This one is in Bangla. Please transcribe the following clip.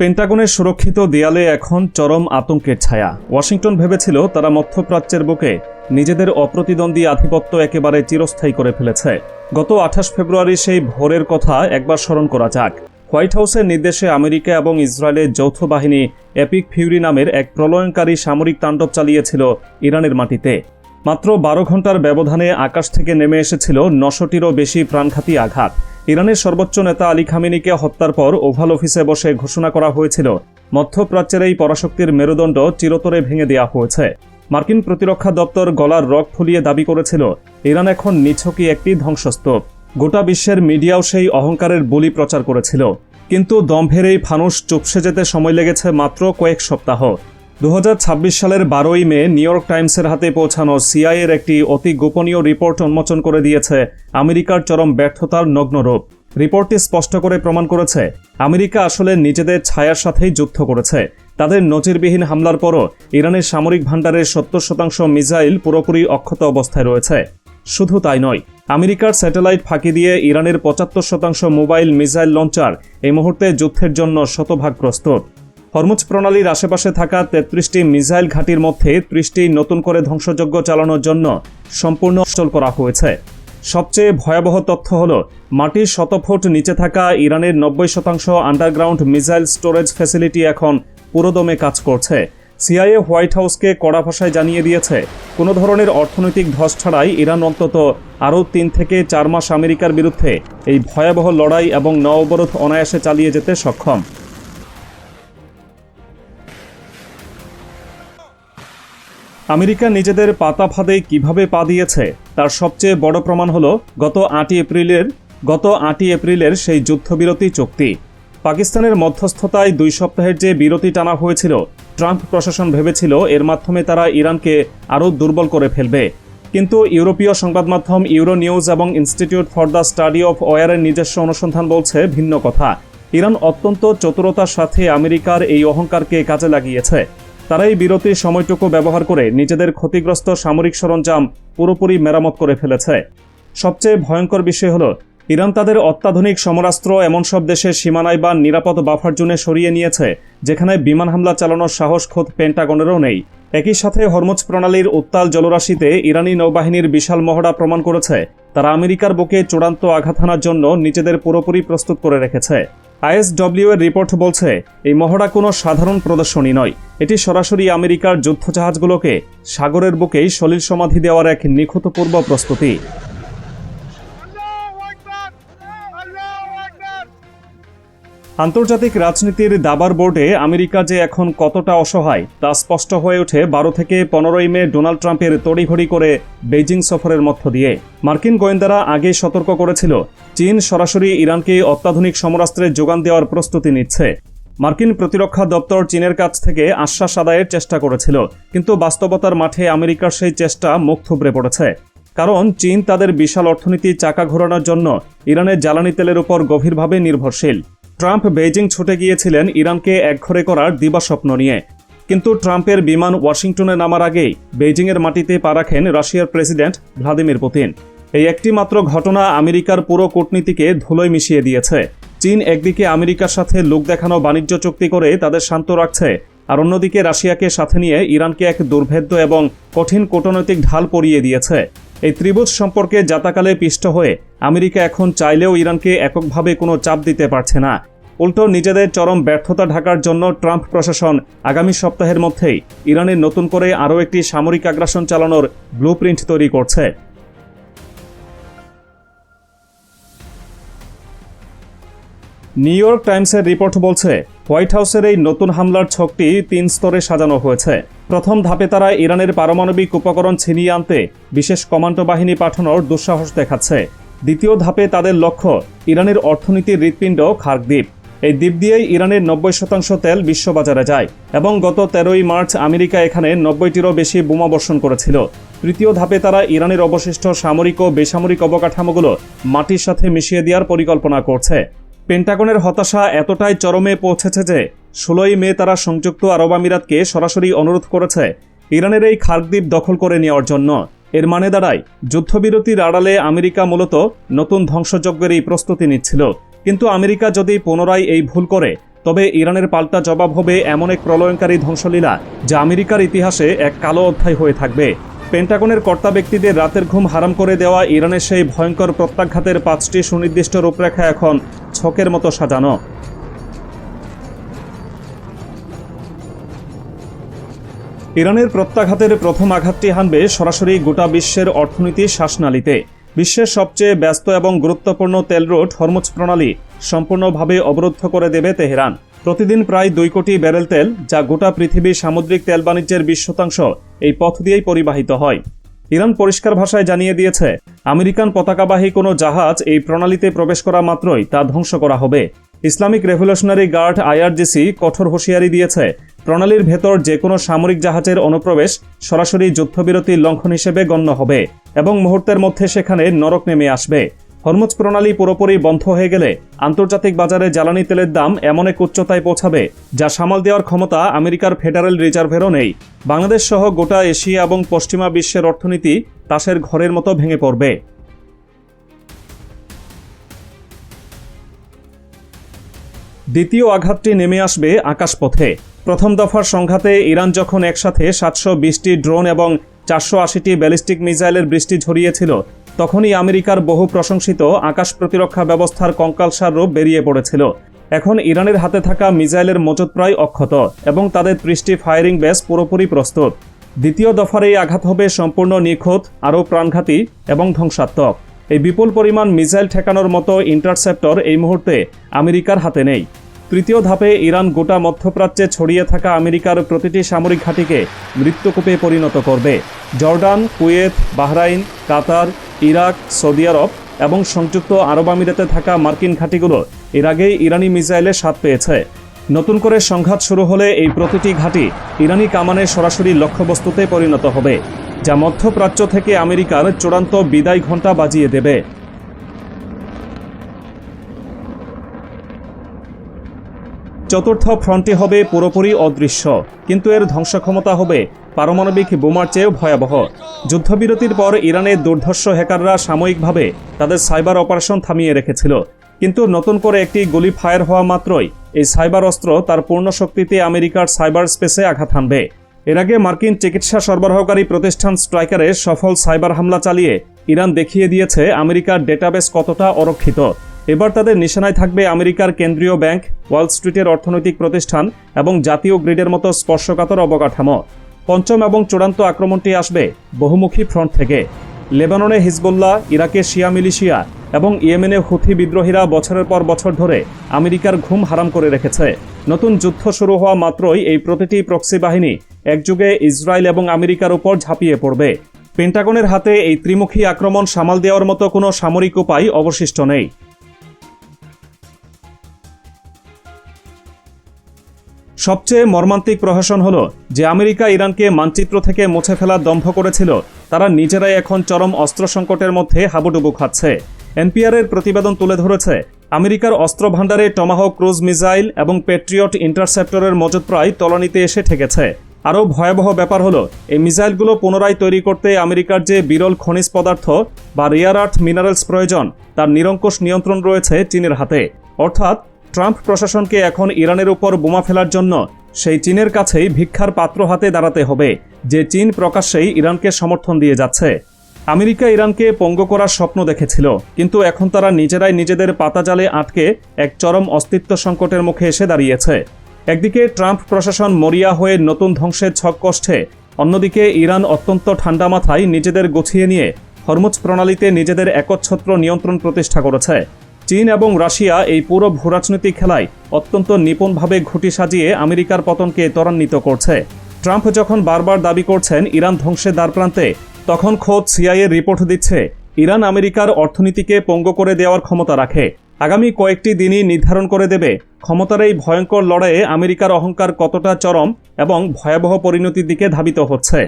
পেন্টাগনের সুরক্ষিত দেয়ালে এখন চরম আতঙ্কের ছায়া। ওয়াশিংটন ভেবেছিল তারা মধ্যপ্রাচ্যের বুকে নিজেদের অপ্রতিদ্বন্দ্বী আধিপত্য একেবারে চিরস্থায়ী করে ফেলেছে। গত 28 ফেব্রুয়ারি সেই ভোরের কথা একবার স্মরণ করা যাক। হোয়াইট হাউসের নির্দেশে আমেরিকা এবং ইসরায়েলের যৌথ বাহিনী এপিক ফিউরি নামের এক প্রলয়ঙ্কারী সামরিক তাণ্ডব চালিয়েছিল ইরানের মাটিতে। মাত্র 12 ঘন্টার ব্যবধানে আকাশ থেকে নেমে এসেছিল 900টিরও বেশি প্রাণঘাতী আঘাত। ইরানের সর্বোচ্চ নেতা আলী খামেনিকে হত্যার পর ওভাল অফিসে বসে ঘোষণা করা হয়েছিল মধ্যপ্রাচ্যের এই পরাশক্তির মেরুদণ্ড চিরতরে ভেঙে দেওয়া হয়েছে। মার্কিন প্রতিরক্ষা দপ্তর গলার রগ ফুলিয়ে দাবি করেছিল ইরান এখন নিছকই একটি ধ্বংসস্তূপ। গোটা বিশ্বের মিডিয়াও সেই অহংকারের বলি প্রচার করেছিল। কিন্তু দম্ভের এই ফানুস চুপসে যেতে সময় লেগেছে মাত্র কয়েক সপ্তাহ। 2026 সালের 12ই মে নিউ ইয়র্ক টাইমসের হাতে পৌঁছানো সিআইএর একটি অতি গোপনীয় রিপোর্ট উন্মোচন করে দিয়েছে আমেরিকার চরম ব্যর্থতার নগ্নরূপ। রিপোর্টটি স্পষ্ট করে প্রমাণ করেছে আমেরিকা আসলে নিজেদের ছায়ার সাথেই যুদ্ধ করেছে। তাদের নজিরবিহীন হামলার পরও ইরানের সামরিক ভাণ্ডারের 70% মিসাইল পুরোপুরি অক্ষত অবস্থায় রয়েছে। শুধু তাই নয়, আমেরিকার স্যাটেলাইট ফাঁকি দিয়ে ইরানের 75% মোবাইল মিসাইল লঞ্চার এই মুহূর্তে যুদ্ধের জন্য শতভাগ প্রস্তুত। হরমুজ প্রণালীর আশেপাশে থাকা 33টি মিসাইল ঘাঁটির মধ্যে 30টি নতুন করে ধ্বংসযজ্ঞ চালানোর জন্য সম্পূর্ণ অচল করা হয়েছে। সবচেয়ে ভয়াবহ তথ্য হল মাটির 100 ফুট নিচে থাকা ইরানের 90% আন্ডারগ্রাউন্ড মিসাইল স্টোরেজ ফ্যাসিলিটি এখন পুরোদমে কাজ করছে। সিআইএ হোয়াইট হাউসকে কড়া ভাষায় জানিয়ে দিয়েছে কোনো ধরনের অর্থনৈতিক ধস ছাড়াই ইরান অন্তত আরও 3 থেকে 4 মাস আমেরিকার বিরুদ্ধে এই ভয়াবহ লড়াই এবং নৌ অবরোধ অনায়াসে চালিয়ে যেতে সক্ষম। আমেরিকা নিজেদের পাতা ফাঁদে কিভাবে পা দিয়েছে তার সবচেয়ে বড় প্রমাণ হল গত 8 এপ্রিলের সেই যুদ্ধবিরতি চুক্তি। পাকিস্তানের মধ্যস্থতায় 2 সপ্তাহের যে বিরতি টানা হয়েছিল, ট্রাম্প প্রশাসন ভেবেছিল এর মাধ্যমে তারা ইরানকে আরও দুর্বল করে ফেলবে। কিন্তু ইউরোপীয় সংবাদ মাধ্যম ইউরো নিউজ এবং institute for the study of ওয়ারের নিজস্ব অনুসন্ধান বলছে ভিন্ন কথা। ইরান অত্যন্ত চতুরতার সাথে আমেরিকার এই অহংকারকে কাজে লাগিয়েছে। তারা এই বিরতির সময়টুকু ব্যবহার করে নিজেদের ক্ষতিগ্রস্ত সামরিক সরঞ্জাম পুরোপুরি মেরামত করে ফেলেছে। সবচেয়ে ভয়ঙ্কর বিষয় হল ইরান তাদের অত্যাধুনিক সমরাস্ত্র এমন সব দেশের সীমানায় বা নিরাপদ বাফার জোনে সরিয়ে নিয়েছে যেখানে বিমান হামলা চালানোর সাহস খোদ পেন্টাগনেরও নেই। একই সাথে হরমুজ প্রণালীর উত্তাল জলরাশিতে ইরানি নৌবাহিনীর বিশাল মহড়া প্রমাণ করেছে তারা আমেরিকার বুকে চূড়ান্ত আঘাত হানার জন্য নিজেদের পুরোপুরি প্রস্তুত করে রেখেছে। আইএসডব্লিউ এর রিপোর্ট বলছে এই মহড়া কোনো সাধারণ প্রদর্শনী নয়, এটি সরাসরি আমেরিকার যুদ্ধজাহাজগুলোকে সাগরের বুকেই সলিল সমাধি দেওয়ার এক নিখুঁত পূর্ব প্রস্তুতি। আন্তর্জাতিক রাজনীতির দাবার বোর্ডে আমেরিকা যে এখন কতটা অসহায় তা স্পষ্ট হয়ে ওঠে 12 থেকে 15ই মে ডোনাল্ড ট্রাম্পের তড়িঘড়ি করে বেইজিং সফরের মধ্য দিয়ে। মার্কিন গোয়েন্দারা আগেই সতর্ক করেছিল চীন সরাসরি ইরানকে অত্যাধুনিক সমরাস্ত্রের যোগান দেওয়ার প্রস্তুতি নিচ্ছে। মার্কিন প্রতিরক্ষা দপ্তর চীনের কাছ থেকে আশ্বাস আদায়ের চেষ্টা করেছিল, কিন্তু বাস্তবতার মাঠে আমেরিকার সেই চেষ্টা মুখ থুবড়ে পড়েছে। কারণ চীন তাদের বিশাল অর্থনীতি চাকা ঘোরানোর জন্য ইরানের জ্বালানি তেলের উপর গভীরভাবে নির্ভরশীল। ট্রাম্প বেইজিং ছুটে গিয়েছিলেন ইরানকে একঘরে করার দিবাস্বপ্ন নিয়ে, কিন্তু ট্রাম্পের বিমান ওয়াশিংটনে নামার আগেই বেইজিংয়ের মাটিতে পা রাখেন রাশিয়ার প্রেসিডেন্ট ভ্লাদিমির পুতিন। এই একটি মাত্র ঘটনা আমেরিকার পুরো কূটনীতিকে ধুলোয় মিশিয়ে দিয়েছে। চীন একদিকে আমেরিকার সাথে লোক দেখানো বাণিজ্য চুক্তি করে তাদের শান্ত রাখছে, আর অন্যদিকে রাশিয়াকে সাথে নিয়ে ইরানকে এক দুর্ভেদ্য এবং কঠিন কূটনৈতিক ঢাল পরিয়ে দিয়েছে। এই ত্রিভুজ সম্পর্কে জাতাকালে পিষ্ট হয়ে আমেরিকা এখন চাইলেও ইরানকে এককভাবে কোনো চাপ দিতে পারছে না। উল্টো নিজেদের চরম ব্যর্থতা ঢাকার জন্য ট্রাম্প প্রশাসন আগামী সপ্তাহের মধ্যেই ইরানের নতুন করে আরও একটি সামরিক আগ্রাসন চালানোর ব্লুপ্রিন্ট তৈরি করছে। নিউ ইয়র্ক টাইমসের রিপোর্ট বলছে হোয়াইট হাউসের এই নতুন হামলার ছকটি 3 স্তরে সাজানো হয়েছে। প্রথম ধাপে তারা ইরানের পারমাণবিক উপকরণ ছিনিয়ে আনতে বিশেষ কমান্ডো বাহিনী পাঠানোর দুঃসাহস দেখাচ্ছে। দ্বিতীয় ধাপে তাদের লক্ষ্য ইরানের অর্থনীতির হৃৎপিণ্ড খার্ক দ্বীপ। এই দ্বীপ দিয়েই ইরানের 90% তেল বিশ্ববাজারে যায় এবং গত 13ই মার্চ আমেরিকা এখানে 90টিরও বেশি বোমা বর্ষণ করেছিল। তৃতীয় ধাপে তারা ইরানের অবশিষ্ট সামরিক ও বেসামরিক অবকাঠামোগুলো মাটির সাথে মিশিয়ে দেওয়ার পরিকল্পনা করছে। পেন্টাগনের হতাশা এতটাই চরমে পৌঁছেছে যে 16ই মে তারা সংযুক্ত আরব আমিরাতকে সরাসরি অনুরোধ করেছে ইরানের এই খার্ক দ্বীপ দখল করে নেওয়ার জন্য। এর মানে দাঁড়ায় যুদ্ধবিরতির আড়ালে আমেরিকা মূলত নতুন ধ্বংসযজ্ঞেরই প্রস্তুতি নিচ্ছিল। কিন্তু আমেরিকা যদি পুনরায় এই ভুল করে তবে ইরানের পাল্টা জবাব হবে এমন এক প্রলয়ঙ্কারী ধ্বংসলীলা যা আমেরিকার ইতিহাসে এক কালো অধ্যায় হয়ে থাকবে। পেন্টাগনের কর্তা ব্যক্তিদের রাতের ঘুম হারাম করে দেওয়া ইরানের সেই ভয়ঙ্কর প্রত্যাঘাতের 5টি সুনির্দিষ্ট রূপরেখা এখন ছকের মতো সাজানো। ইরানের প্রত্যাঘাতের প্রথম আঘাতটি হানবে সরাসরি গোটা বিশ্বের অর্থনীতি শ্বাসনালীতে। বিশ্বের সবচেয়ে ব্যস্ত এবং গুরুত্বপূর্ণ তেল রুট হরমুজ প্রণালী সম্পূর্ণভাবে অবরুদ্ধ করে দেবে তেহরান। প্রতিদিন প্রায় 2 কোটি ব্যারেল তেল, যা গোটা পৃথিবীর সামুদ্রিক তেল বাণিজ্যের 20% এই পথ দিয়েই পরিবাহিত হয়। ইরান পরিষ্কার ভাষায় জানিয়ে দিয়েছে, আমেরিকান পতাকাবাহী কোনো জাহাজ এই প্রণালীতে প্রবেশ করা মাত্রই তা ধ্বংস করা হবে। ইসলামিক রেভলিউশনারি গার্ড IRGC কঠোর হুঁশিয়ারি দিয়েছে, প্রণালীর ভেতর যে কোনো সামরিক জাহাজের অনুপ্রবেশ সরাসরি যুদ্ধবিরতির লঙ্ঘন হিসেবে গণ্য হবে এবং মুহূর্তের মধ্যে সেখানে নরক নেমে আসবে। হরমুজ প্রণালী পুরোপুরি বন্ধ হয়ে গেলে আন্তর্জাতিক বাজারে জ্বালানি তেলের দাম এমন এক উচ্চতায় পৌঁছাবে যা সামাল দেওয়ার ক্ষমতা আমেরিকার ফেডারেল রিজার্ভেরও নেই। বাংলাদেশ সহ গোটা এশিয়া এবং পশ্চিমা বিশ্বের অর্থনীতি তাসের ঘরের মতো ভেঙে পড়বে। দ্বিতীয় আঘাতটি নেমে আসবে আকাশপথে। প্রথম দফার সংঘাতে ইরান যখন একসাথে 720টি ড্রোন এবং 480টি ব্যালিস্টিক মিসাইলের বৃষ্টি ঝরিয়েছিল, তখনই আমেরিকার বহু প্রশংসিত আকাশ প্রতিরক্ষা ব্যবস্থার কঙ্কালসার রূপ বেরিয়ে পড়েছিল। এখন ইরানের হাতে থাকা মিসাইলের মজুদ প্রায় অক্ষত এবং তাদের 30টি ফায়ারিং বেস পুরোপুরি প্রস্তুত। দ্বিতীয় দফার এই আঘাত হবে সম্পূর্ণ নিখুঁত, আরও প্রাণঘাতী এবং ধ্বংসাত্মক। এই বিপুল পরিমাণ মিসাইল ঠেকানোর মতো ইন্টারসেপ্টর এই মুহূর্তে আমেরিকার হাতে নেই। তৃতীয় ধাপে ইরান গোটা মধ্যপ্রাচ্যে ছড়িয়ে থাকা আমেরিকার প্রতিটি সামরিক ঘাঁটিকে মৃত্যুকূপে পরিণত করবে। জর্ডান, কুয়েত, বাহরাইন, কাতার, ইরাক, সৌদি আরব এবং সংযুক্ত আরব আমিরাতে থাকা মার্কিন ঘাঁটিগুলো এর আগেই ইরানি মিসাইলের স্বাদ পেয়েছে। নতুন করে সংঘাত শুরু হলে এই প্রতিটি ঘাঁটি ইরানি কামানের সরাসরি লক্ষ্যবস্তুতে পরিণত হবে, যা মধ্যপ্রাচ্য থেকে আমেরিকার চূড়ান্ত বিদায় ঘণ্টা বাজিয়ে দেবে। চতুর্থ ফ্রন্টটি হবে পুরোপুরি অদৃশ্য, কিন্তু এর ধ্বংসক্ষমতা হবে পারমাণবিক বোমার চেয়েও ভয়াবহ। যুদ্ধবিরতির পর ইরানের দুর্ধর্ষ হ্যাকাররা সাময়িকভাবে তাদের সাইবার অপারেশন থামিয়ে রেখেছিল, কিন্তু নতুন করে একটি গুলি ফায়ার হওয়া মাত্রই এই সাইবার অস্ত্র তার পূর্ণ শক্তিতে আমেরিকার সাইবার স্পেসে আঘাত হানবে। এর আগে মার্কিন চিকিৎসা সরবরাহকারী প্রতিষ্ঠান স্ট্রাইকারে সফল সাইবার হামলা চালিয়ে ইরান দেখিয়ে দিয়েছে আমেরিকার ডেটাবেস কতটা অরক্ষিত। এবার তাদের নিশানায় থাকবে আমেরিকার কেন্দ্রীয় ব্যাংক, ওয়াল স্ট্রিটের অর্থনৈতিক প্রতিষ্ঠান এবং জাতীয় গ্রিডের মতো স্পর্শকাতর অবকাঠামো। পঞ্চম এবং চূড়ান্ত আক্রমণটি আসবে বহুমুখী ফ্রন্ট থেকে। লেবাননে হিজবুল্লাহ, ইরাকে শিয়া মিলিশিয়া এবং ইয়েমেনে হুথি বিদ্রোহীরা বছরের পর বছর ধরে আমেরিকার ঘুম হারাম করে রেখেছে। নতুন যুদ্ধ শুরু হওয়া মাত্রই এই প্রতিটি প্রক্সি বাহিনী একযুগে ইসরায়েল এবং আমেরিকার উপর ঝাঁপিয়ে পড়বে। পেন্টাগনের হাতে এই ত্রিমুখী আক্রমণ সামাল দেওয়ার মতো কোনো সামরিক উপায় অবশিষ্ট নেই। সবচেয়ে মর্মান্তিক প্রহসন হলো যে আমেরিকা ইরানকে মানচিত্র থেকে মুছে ফেলার দম্ভ করেছিল, তারা নিজেরাই এখন চরম অস্ত্র সংকটের মধ্যে হাবুডুবু খাচ্ছে। এনপিআরের প্রতিবেদন তুলে ধরেছে, আমেরিকার অস্ত্র ভাণ্ডারে টমাহক ক্রুজ মিসাইল এবং পেট্রিয়ট ইন্টারসেপ্টরের মজুদ প্রায় তলানিতে এসে ঠেকেছে। আরও ভয়াবহ ব্যাপার হলো, এই মিসাইলগুলো পুনরায় তৈরি করতে আমেরিকার যে বিরল খনিজ পদার্থ বা রেয়ার আর্থ মিনারেলস প্রয়োজন, তার নিরঙ্কুশ নিয়ন্ত্রণ রয়েছে চীনের হাতে। অর্থাৎ ট্রাম্প প্রশাসনকে এখন ইরানের উপর বোমা ফেলার জন্য সেই চীনের কাছেই ভিক্ষার পাত্র হাতে দাঁড়াতে হবে, যে চীন প্রকাশ্যেই ইরানকে সমর্থন দিয়ে যাচ্ছে। আমেরিকা ইরানকে পঙ্গু করার স্বপ্ন দেখেছিল, কিন্তু এখন তারা নিজেরাই নিজেদের পাতাজালে আটকে এক চরম অস্তিত্ব সংকটের মুখে এসে দাঁড়িয়েছে। একদিকে ট্রাম্প প্রশাসন মরিয়া হয়ে নতুন ধ্বংসের ছক কষছে, অন্যদিকে ইরান অত্যন্ত ঠান্ডা মাথায় নিজেদের গুছিয়ে নিয়ে হরমুজ প্রণালীতে নিজেদের একচ্ছত্র নিয়ন্ত্রণ প্রতিষ্ঠা করেছে। চীন এবং রাশিয়া এই পুরো ভূরাজনৈতিক খেলায় অত্যন্ত নিপুণভাবে ঘুঁটি সাজিয়ে আমেরিকার পতনকে ত্বরান্বিত করছে। ট্রাম্প যখন বারবার দাবি করছেন ইরান ধ্বংসের দ্বারপ্রান্তে, তখন খোদ সিআইএর রিপোর্ট দিচ্ছে ইরান আমেরিকার অর্থনীতিকে পঙ্গু করে দেওয়ার ক্ষমতা রাখে। আগামী কয়েকটি দিনই নির্ধারণ করে দেবে ক্ষমতার এই ভয়ঙ্কর লড়াইয়ে আমেরিকার অহংকার কতটা চরম এবং ভয়াবহ পরিণতির দিকে ধাবিত হচ্ছে।